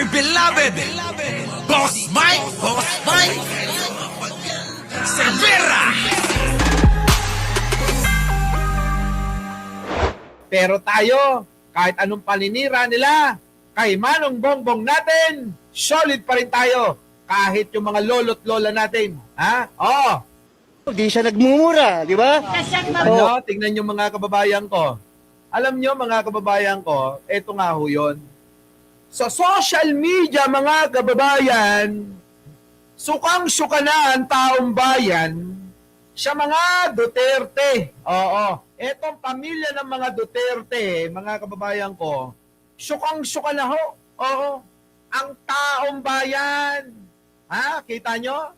dear beloved, Boss Mike Cervera. Pero tayo, kahit anong paninira nila, kay Manong Bongbong natin, solid pa rin tayo. Kahit yung mga lolo't lola natin. Ha? Oo. Di siya nagmumura, di ba? Ano? Tingnan nyo mga kababayan ko. Alam nyo mga kababayan ko, eto nga ho yun. Sa social media mga kababayan, sukang-suka na ang taong bayan sa mga Duterte. Oo. Etong pamilya ng mga Duterte, mga kababayan ko, sukang-suka na ho. Oo. Ang taong bayan. Ha? Kita nyo?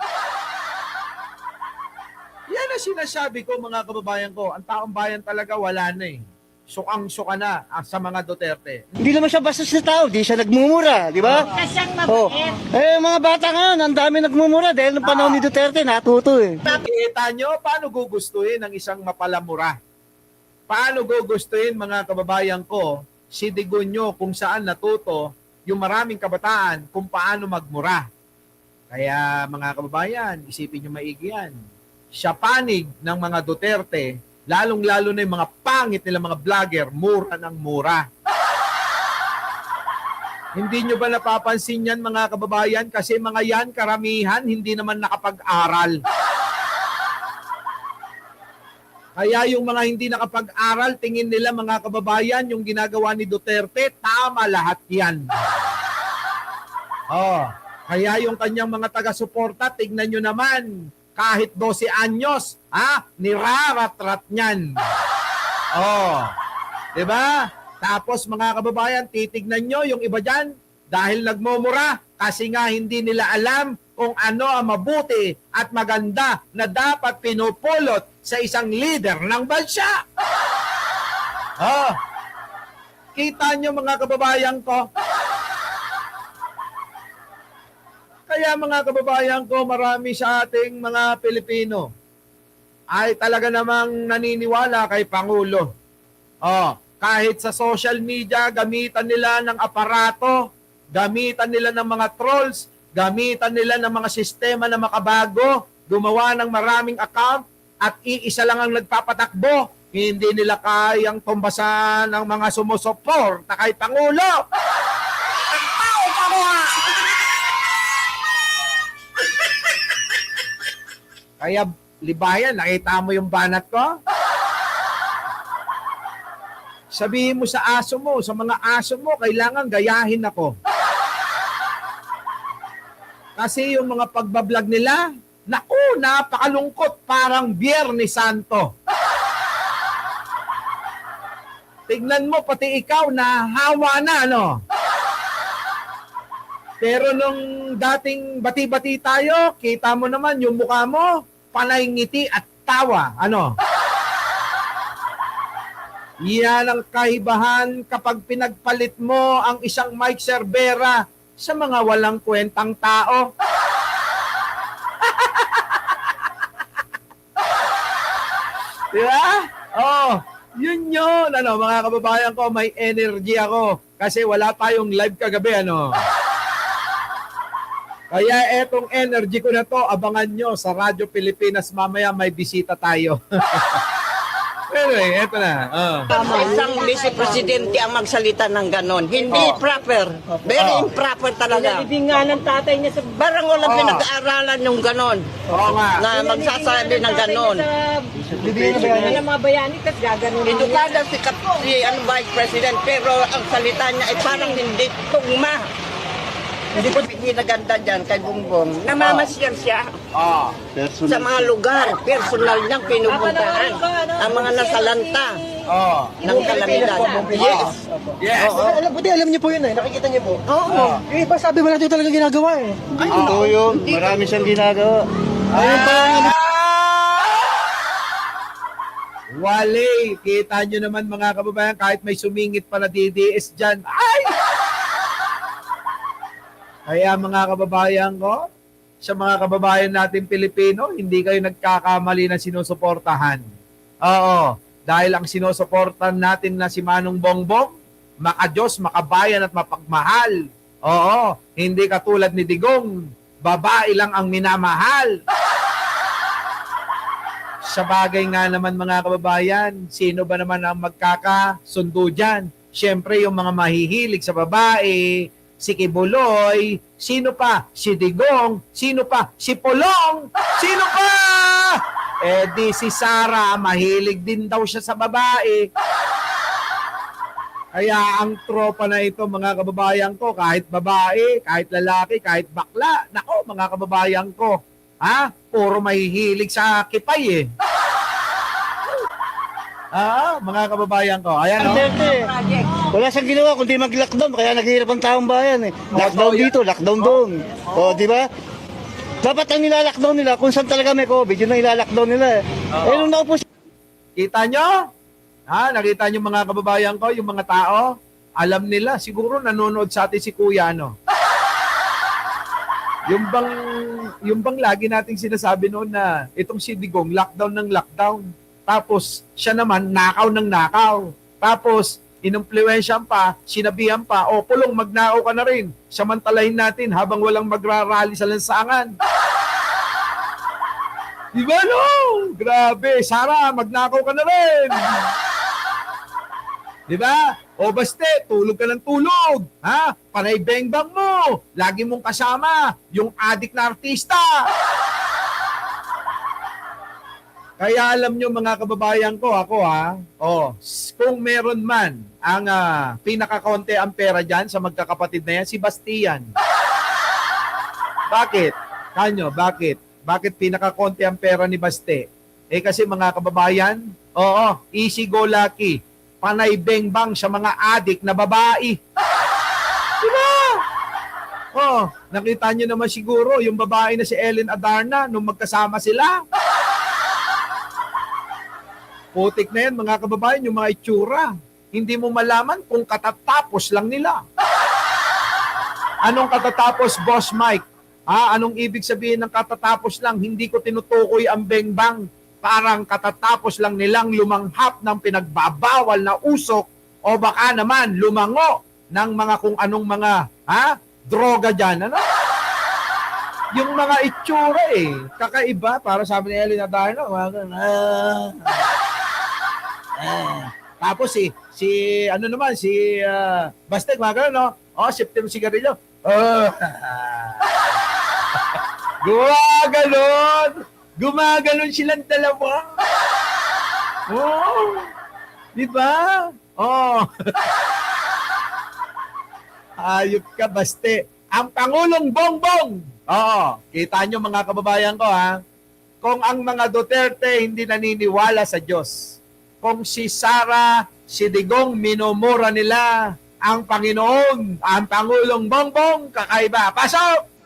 Yan ang sinasabi ko mga kababayan ko. Ang taong bayan talaga wala na eh. Sukang-suka na sa mga Duterte. Hindi naman siya basta sa tao, di siya nagmumura, di ba? Kasyang Oh. mabait. Mga bata ngayon, ang dami nagmumura dahil nung panahon ni Duterte, natuto eh. Kita nyo, paano gugustuhin ng isang mapalamura? Paano gugustuhin mga kababayan ko si Digonyo kung saan natuto yung maraming kabataan kung paano magmura? Kaya mga kababayan, isipin nyo maigi yan. Siya panig ng mga Duterte, lalong-lalo na yung mga pangit nila mga vlogger, mura ng mura. Hindi nyo ba napapansin yan mga kababayan? Kasi mga yan, karamihan, hindi naman nakapag-aral. Kaya yung mga hindi nakapag-aral, tingin nila mga kababayan, yung ginagawa ni Duterte, tama lahat yan. Oh, kaya yung kanyang mga taga-suporta, tignan nyo naman, kahit 12 anyos, nirarat-rat niyan. Oh, diba? Tapos mga kababayan, titignan nyo yung iba dyan, dahil nagmumura, kasi nga hindi nila alam kung ano ang mabuti at maganda na dapat pinupulot sa isang leader ng bansa. Oh, kita nyo mga kababayan ko? Kaya mga kababayan ko, marami sa ating mga Pilipino ay talaga namang naniniwala kay Pangulo. Oh, kahit sa social media, gamitan nila ng aparato, gamitan nila ng mga trolls, gamitan nila ng mga sistema na makabago, gumawa ng maraming account at iisa lang ang nagpapatakbo. Hindi nila kayang tumbasan ng mga sumusuporta kay Pangulo. Kaya, libayan, nakita mo yung banat ko? Sabihin mo sa aso mo, sa mga aso mo, kailangan gayahin ako. Kasi yung mga pagbablog nila, naku, napakalungkot, parang Biyernes Santo. Tignan mo, pati ikaw, nahawa na, no? Pero nung dating bati-bati tayo, kita mo naman yung mukha mo, panay ngiti at tawa. Ano? Yan ang kaibahan kapag pinagpalit mo ang isang Mike Cervera sa mga walang kwentang tao. Diba? Oh, yun yun. Ano, mga kababayan ko, may energy ako. Kasi wala tayong live kagabi, ano? Kaya etong energy ko na to, abangan nyo sa Radyo Pilipinas. Mamaya may bisita tayo. Anyway, eto na. Isang vice-presidente ang magsalita ng ganon. Hindi proper. Very improper talaga. Nalibing nga ng tatay niya sa Barang walang pinag-aaralan yung ganon. Oo nga. Na magsasabi ng ganon. Bibigyan ng mga bayani, tapos gaganon. Edukada si Vice President, pero ang salita niya ay parang hindi tugma. Hindi ko ginaganda dyan kay Bongbong. Namamasyal siya Oh. sa mga lugar. Personal niyang pinupuntahan. Ang mga nasalanta Oh. ng kalamidad. Yes. Yes. Alam niyo po yun eh, nakikita niyo po. Oo. Yung iba sabi mo natin talaga ginagawa eh. Ay, Totoo yun, marami siyang ginagawa. Ayun pa Wale, kita nyo naman mga kababayan, kahit may sumingit pa na DDS dyan. Ay! Kaya mga kababayan ko, sa mga kababayan natin Pilipino, hindi kayo nagkakamali na sinusuportahan. Oo, dahil ang sinusuportahan natin na si Manong Bongbong, maka-Diyos, makabayan at mapagmahal. Oo, hindi katulad ni Digong, babae lang ang minamahal. Sa bagay nga naman mga kababayan, sino ba naman ang magkakasundo dyan? Siyempre yung mga mahihilig sa babae, si Kibuloy, sino pa? Si Digong, sino pa? Si Pulong, sino pa? Eh di si Sara, mahilig din daw siya sa babae. Kaya ang tropa na ito mga kababayan ko, kahit babae, kahit lalaki, kahit bakla, nako mga kababayan ko, puro mahihilig sa kipay eh. Mga kababayan ko. Ayan, no? Duterte, wala siyang ginawa kundi mag-lockdown, kaya naghihirap ang taong bayan eh. Lockdown dito, lockdown doon. O, di ba? Dapat ang nilalockdown nila, kung saan talaga may COVID, yun ang nilalockdown nila eh. Eh, nung naupo siya, Kita nyo? Nakita nyo mga kababayan ko, yung mga tao, alam nila, siguro nanonood sa atin si Kuya, no? Yung bang lagi nating sinasabi noon na itong si Digong, lockdown ng lockdown. Tapos, siya naman, nakaw ng nakaw. Tapos, inumpluwensyahan pa, sinabihan pa, o Pulong, magnakaw ka na rin. Samantalahin natin habang walang magrarally sa lansangan. Diba no? Grabe, Sara, magnakaw ka na rin. Diba? O baste, tulog ka ng tulog. Panay bengbang mo. Lagi mong kasama yung adik na artista. Kaya alam nyo mga kababayan ko, ako kung meron man ang pinakakonte ang pera dyan sa magkakapatid na yan, si Bastian. Bakit? Kanyo, bakit? Bakit pinakakonte ang pera ni Baste? Eh kasi mga kababayan, easy go lucky. Panay bengbang sa mga adik na babae. Diba? Nakita nyo naman siguro yung babae na si Ellen Adarna nung magkasama sila. Putik na yan, mga kababayan, yung mga itsura. Hindi mo malaman kung katatapos lang nila. Anong katatapos, Boss Mike? Anong ibig sabihin ng katatapos lang? Hindi ko tinutukoy ang bengbang. Parang katatapos lang nilang lumanghap ng pinagbabawal na usok o baka naman lumango ng mga kung anong mga droga dyan. Ano? Yung mga itsura kakaiba. Para sabi ni Ellen Adarna, tapos si Bastek, mga gano'n, no? September sigarilyo. Gumaganon silang dalawa. Di ba? Ayop ka, Baste. Ang Pangulong Bongbong. Kita nyo mga kababayan ko, kung ang mga Duterte hindi naniniwala sa Diyos, kung si Sara, si Digong, minumura nila ang Panginoon, ang Pangulong Bongbong, kakaiba. Pasok!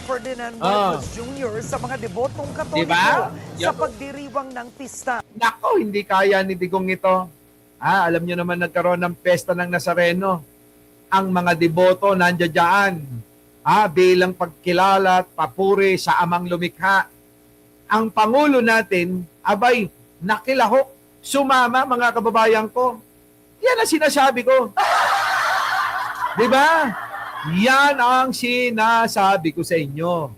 Ferdinand Marcos Jr. sa mga debotong Katoliko diba? sa pagdiriwang ng pista. Nako, hindi kaya ni Digong ito. Alam nyo naman nagkaroon ng pesta ng Nazareno. Ang mga deboto nandiyan dyan. Bilang pagkilala at papuri sa amang lumikha. Ang Pangulo natin, abay, nakilahok. Sumama, mga kababayan ko. Yan ang sinasabi ko. Diba? Yan ang sinasabi ko sa inyo.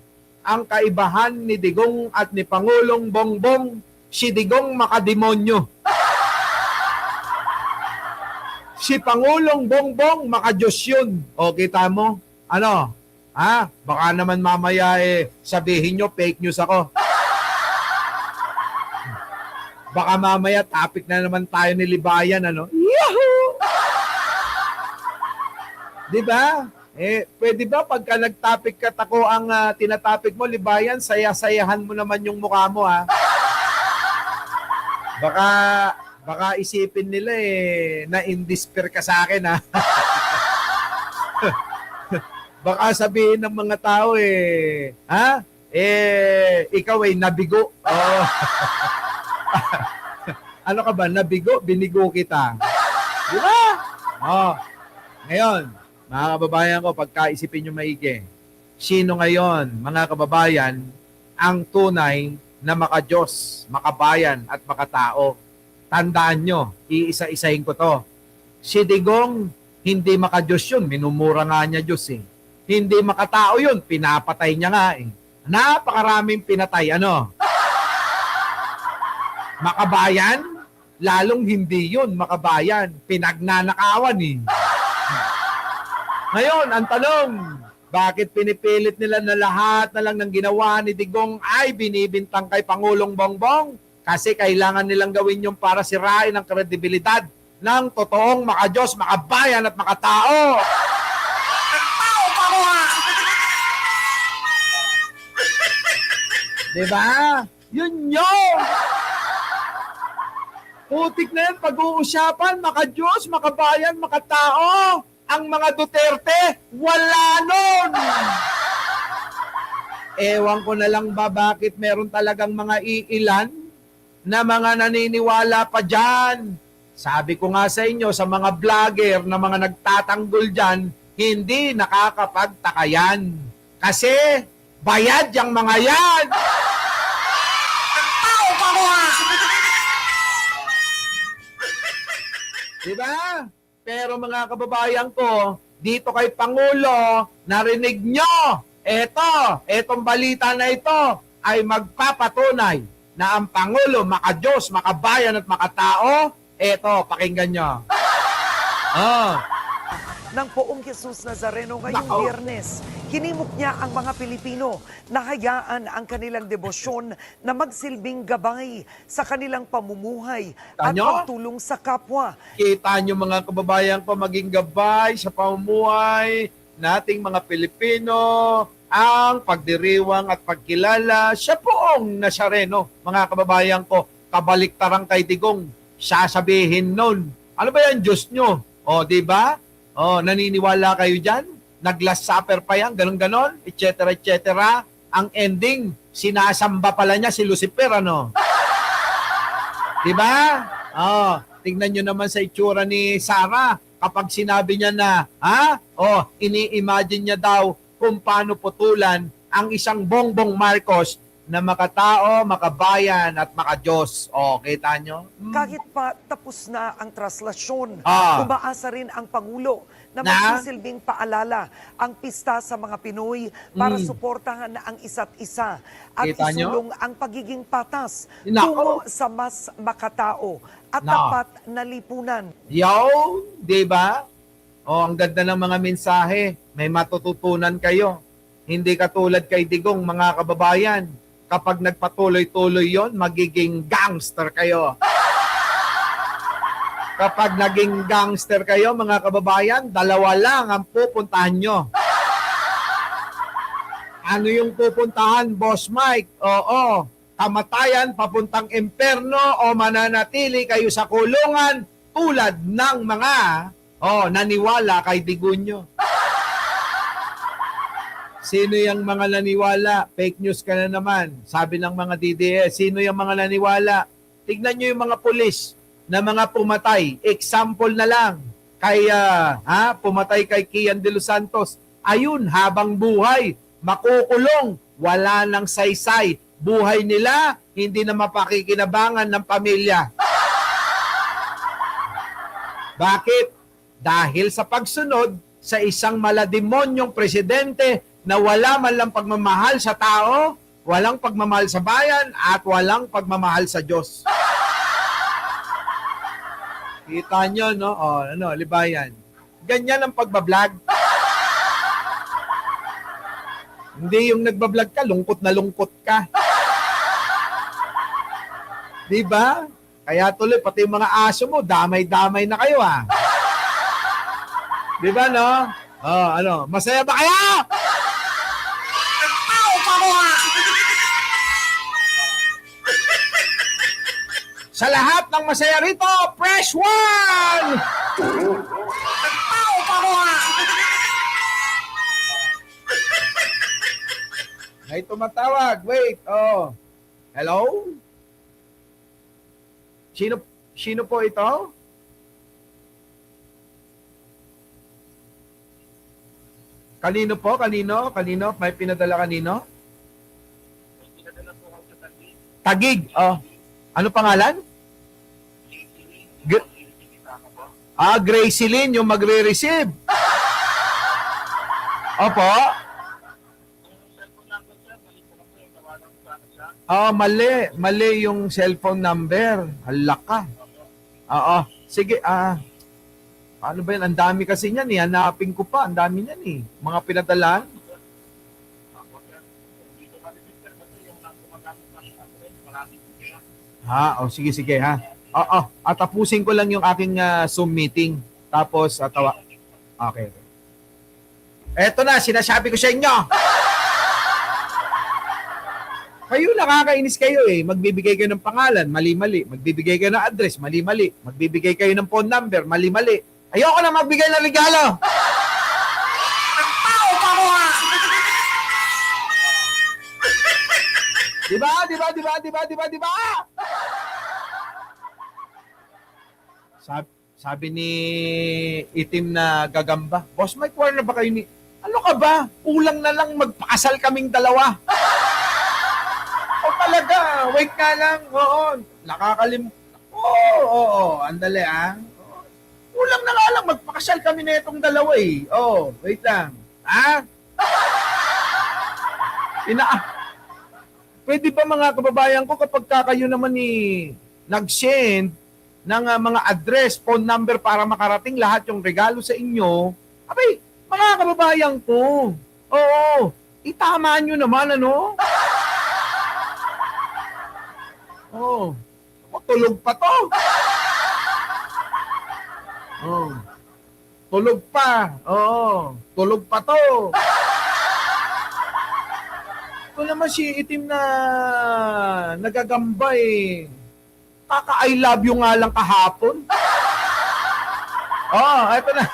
Ang kaibahan ni Digong at ni Pangulong Bongbong, si Digong makademonyo. Si Pangulong Bongbong makadiyos yun. O, kita mo? Ano? Baka naman mamaya sabihin nyo fake news ako. Baka mamaya topic na naman tayo ni Libayan, ano? Yahoo! Diba? Pwede ba pagka nag-topic ka tako ang tinatopic mo, Libayan, saya-sayahan mo naman yung mukha mo, Baka isipin nila na-indisper ka sa akin, Baka sabihin ng mga tao, ikaw nabigo. Ano ka ba? Nabigo? Binigo kita. Di ba? Ngayon, mga kababayan ko, pagkaisipin nyo maigi, sino ngayon, mga kababayan, ang tunay na makadiyos, makabayan, at makatao? Tandaan nyo, iisa-isahin ko to. Si Digong, Hindi makadiyos yun, minumura nga niya Diyos eh. Hindi makatao yun, pinapatay niya nga eh. Napakaraming pinatay, ano? Makabayan? Lalong hindi yun, makabayan. Pinagnanakawan eh. Ngayon, ang tanong, bakit pinipilit nila na lahat na lang ng ginawa ni Digong ay binibintang kay Pangulong Bongbong? Kasi kailangan nilang gawin yung para sirain ang kredibilidad ng totoong makadiyos, makabayan at makatao. Diba? Yun yun! Putik na yan, pag-uusapan, makadiyos, makabayan, makatao. Ang mga Duterte, wala nun! Ewan ko na lang ba bakit meron talagang mga iilan na mga naniniwala pa dyan. Sabi ko nga sa inyo, sa mga vlogger na mga nagtatanggol dyan, hindi nakakapagtakayan. Kasi bayad yung mga yan! Diba? Pero mga kababayan ko, dito kay Pangulo, narinig nyo, etong balita na ito ay magpapatunay na ang Pangulo, makadiyos, makabayan at makatao. Eto, pakinggan nyo. ng Poong Jesus Nazareno ngayong Nako. Biyernes. Hinimok niya ang mga Pilipino na hayaan ang kanilang debosyon na magsilbing gabay sa kanilang pamumuhay at Tanyo? pagtulong sa kapwa. Kita nyo mga kababayan ko maging gabay sa pamumuhay nating mga Pilipino, ang pagdiriwang at pagkilala sa Poong Nazareno. Mga kababayan ko, kabaliktarang kay Digong, sasabihin nun, ano ba yan, Diyos nyo? O, di ba? O, naniniwala kayo dyan? Nag-last supper pa yan, ganon-ganon, etc. etc. Ang ending, sinasamba pala niya si Lucifer, ano? Di ba? O, tingnan nyo naman sa itsura ni Sarah. Kapag sinabi niya na, ini-imagine niya daw kung paano putulan ang isang Bongbong Marcos na makatao, makabayan at makadiyos. O, kita nyo? Kahit pa tapos na ang traslasyon, Ah. umaasa rin ang Pangulo na Na? magsisilbing paalala ang pista sa mga Pinoy para suportahan ang isa't isa at Kita nyo? isulong ang pagiging patas Nako. tungo sa mas makatao at No. tapat na lipunan. Yo, di ba? O, ang ganda ng mga mensahe. May matututunan kayo. Hindi katulad kay Digong, mga kababayan. Kapag nagpatuloy-tuloy yon, magiging gangster kayo. Kapag naging gangster kayo, mga kababayan, dalawa lang ang pupuntahan nyo. Ano yung pupuntahan, Boss Mike? Oo, kamatayan, papuntang imperno o mananatili kayo sa kulungan tulad ng mga naniwala kay Digunyo. Sino yung mga naniwala? Fake news ka na naman. Sabi ng mga DDS, sino yung mga naniwala? Tignan nyo yung mga pulis na mga pumatay. Example na lang. Kaya, pumatay kay Kian de los Santos. Ayun, habang buhay, makukulong, wala nang saysay. Buhay nila, hindi na mapakikinabangan ng pamilya. Bakit? Dahil sa pagsunod sa isang malademonyong presidente na wala man lang pagmamahal sa tao, walang pagmamahal sa bayan, at walang pagmamahal sa Diyos. Kita nyo, no? Libayan. Ganyan ang pagbablog. Hindi yung nagbablog ka, lungkot na lungkot ka. Di ba? Kaya tuloy, pati yung mga aso mo, damay-damay na kayo, Di ba, no? Masaya ba kayo? Sa lahat ng masaya rito, press 1! May tumatawag. Wait. Hello? Sino po ito? Kanino po? Kanino? May pinadala kanino? Tagig. Ano pangalan? Gracie Lynn yung magre-receive. Opo. Mali. Mali yung cellphone number. Hala ka. Oo. Sige, ano ba yan? Ang dami kasi niyan eh. Hanapin ko pa. Ang dami niyan eh. Mga pinadalan. Sige ha. Tapusin ko lang yung aking Zoom meeting. Tapos, Okay. Eto na, sinasabi ko sa inyo. Kayo nakakainis kayo eh. Magbibigay kayo ng pangalan, mali-mali. Magbibigay kayo ng address, mali-mali. Magbibigay kayo ng phone number, mali-mali. Ayoko na magbigay ng regalo. Ang tao pa ko ha! Diba? Sabi ni itim na gagamba, Boss Mike, war na ba kayo ni... Ano ka ba? Kulang na lang magpakasal kaming dalawa. Talaga, wait ka lang. Oo, andali Kulang na nga lang, magpakasal kami na itong dalawa eh. Wait lang. Pwede ba mga kababayan ko kapag kayo naman nag-send ng mga address, phone number para makarating lahat yung regalo sa inyo, mga kababayan ko, itama nyo naman, ano? Tulog pa to. Tulog pa. Tulog pa to. Ito naman si itim na nagagamba eh. Kaka-I love you nga lang kahapon. Eto na.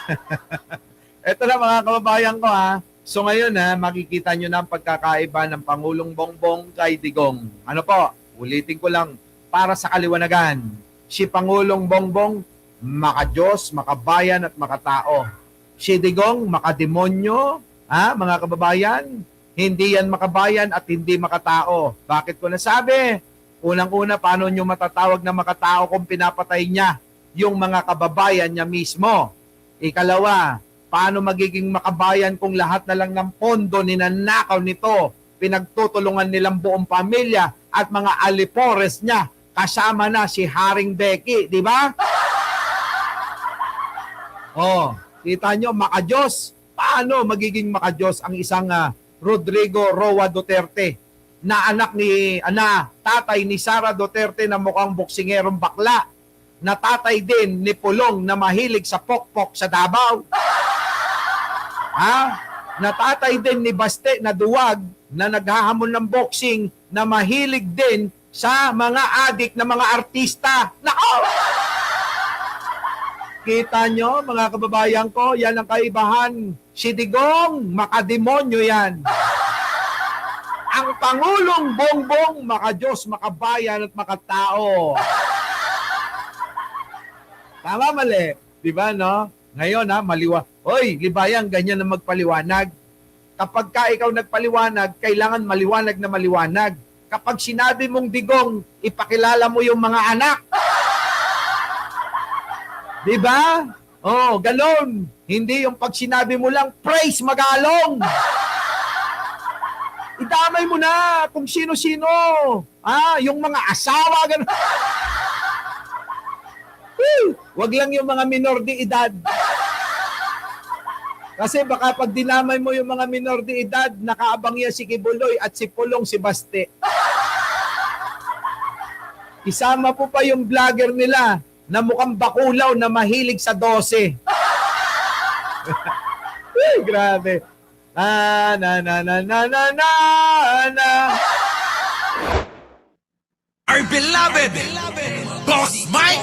Eto na mga kababayan ko ha. So ngayon makikita nyo na ang pagkakaiba ng Pangulong Bongbong kay Digong. Ano po? Ulitin ko lang para sa kaliwanagan. Si Pangulong Bongbong, makadiyos, makabayan at makatao. Si Digong, makademonyo, mga kababayan. Hindi yan makabayan at hindi makatao. Bakit ko nasabi? Unang-una, paano nyo matatawag na makatao kung pinapatay niya yung mga kababayan niya mismo? Ikalawa, paano magiging makabayan kung lahat na lang ng pondo ninanakaw nito, pinagtutulungan nilang buong pamilya at mga alipores niya, kasama na si Haring Becky, di ba? Kita nyo, makadiyos. Paano magiging makadiyos ang isang Rodrigo Roa Duterte na anak ni tatay ni Sara Duterte na mukhang boksingerong bakla, na tatay din ni Pulong na mahilig sa pokpok sa Davao, na tatay din ni Baste na duwag na naghahamon ng boxing, na mahilig din sa mga adik na mga artista. Nako! Kita nyo, mga kababayan ko, yan ang kaibahan. Si Digong, makademonyo yan. Ang Pangulong Bongbong, makadiyos, makabayan at makatao. Tama, mali. Diba, no? Ngayon, libayan, ganyan na magpaliwanag. Kapag ikaw nagpaliwanag, kailangan maliwanag na maliwanag. Kapag sinabi mong Digong, ipakilala mo yung mga anak. Diba? Ganon. Hindi yung pag sinabi mo lang, praise Magalong. Idamay mo na kung sino-sino. Yung mga asawa, ganon. Wag lang yung mga minor de edad. Kasi baka pag dinamay mo yung mga minor de edad, nakaabang yan si Kibuloy at si Pulong si Baste. Isama po pa yung vlogger nila na mukhang bakulaw na mahilig sa 12. Grabe. Our beloved Boss Mike